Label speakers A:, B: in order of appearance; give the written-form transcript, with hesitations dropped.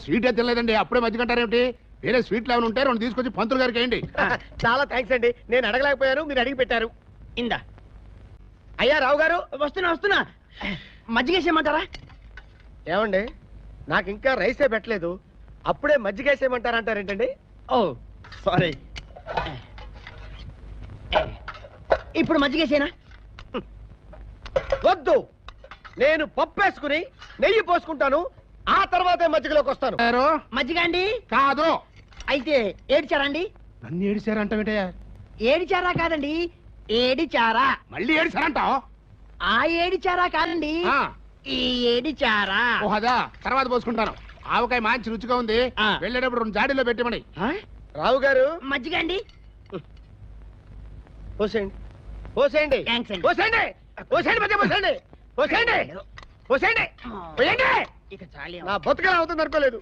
A: Sweet అయితే తినలేదండి, అప్పుడే మధ్యకంటారేమిటి? వేరే స్వీట్లు ఏమైనా ఉంటే రెండు తీసుకొచ్చి పంతులు గారికి వేయండి.
B: చాలా థ్యాంక్స్ అండి, నేను అడగలేకపోయాను, మీరు అడిగి పెట్టారు. ఇందా. అయ్యా రావు గారు, వస్తున్నా. మజ్జిగేసేయమంటారా? ఏమండి, నాకు ఇంకా రైసే పెట్టలేదు, అప్పుడే మజ్జిగేసేయమంటారంటారేంటండి? ఓ సారీ. ఇప్పుడు మజ్జిగేసేనా? వద్దు, నేను పప్పు వేసుకుని నెయ్యి పోసుకుంటాను, ఆ తర్వాతే మజ్జిగలోకి వస్తాను. మజ్జిగ అండి?
A: కాదు.
B: అయితే ఏడిచారండి?
A: నన్ను ఏడిచారంటే?
B: ఏడిచారా కాదండి, ఏడిచారా.
A: మళ్ళీ ఏడిచారంటావు?
B: ఆ ఏడిచారా కాదండి, ఈ ఏడిచారా.
A: ఓహదా, తర్వాత పోసుకుంటాను. ఆవకాయ మంచి రుచిగా ఉంది, వెళ్ళేటప్పుడు రెండు జాడీలో పెట్టమని.
B: రావు గారు, మజ్జిగ అండి? పోసేయండి పోసేయండి పోసేయండి పోసేయండి మధ్య పోసేయండి పోసేయండి పోసేయండి పోయండి. ఇక చాలు, నా బతుకలా అవుతుంది అనుకోలేదు.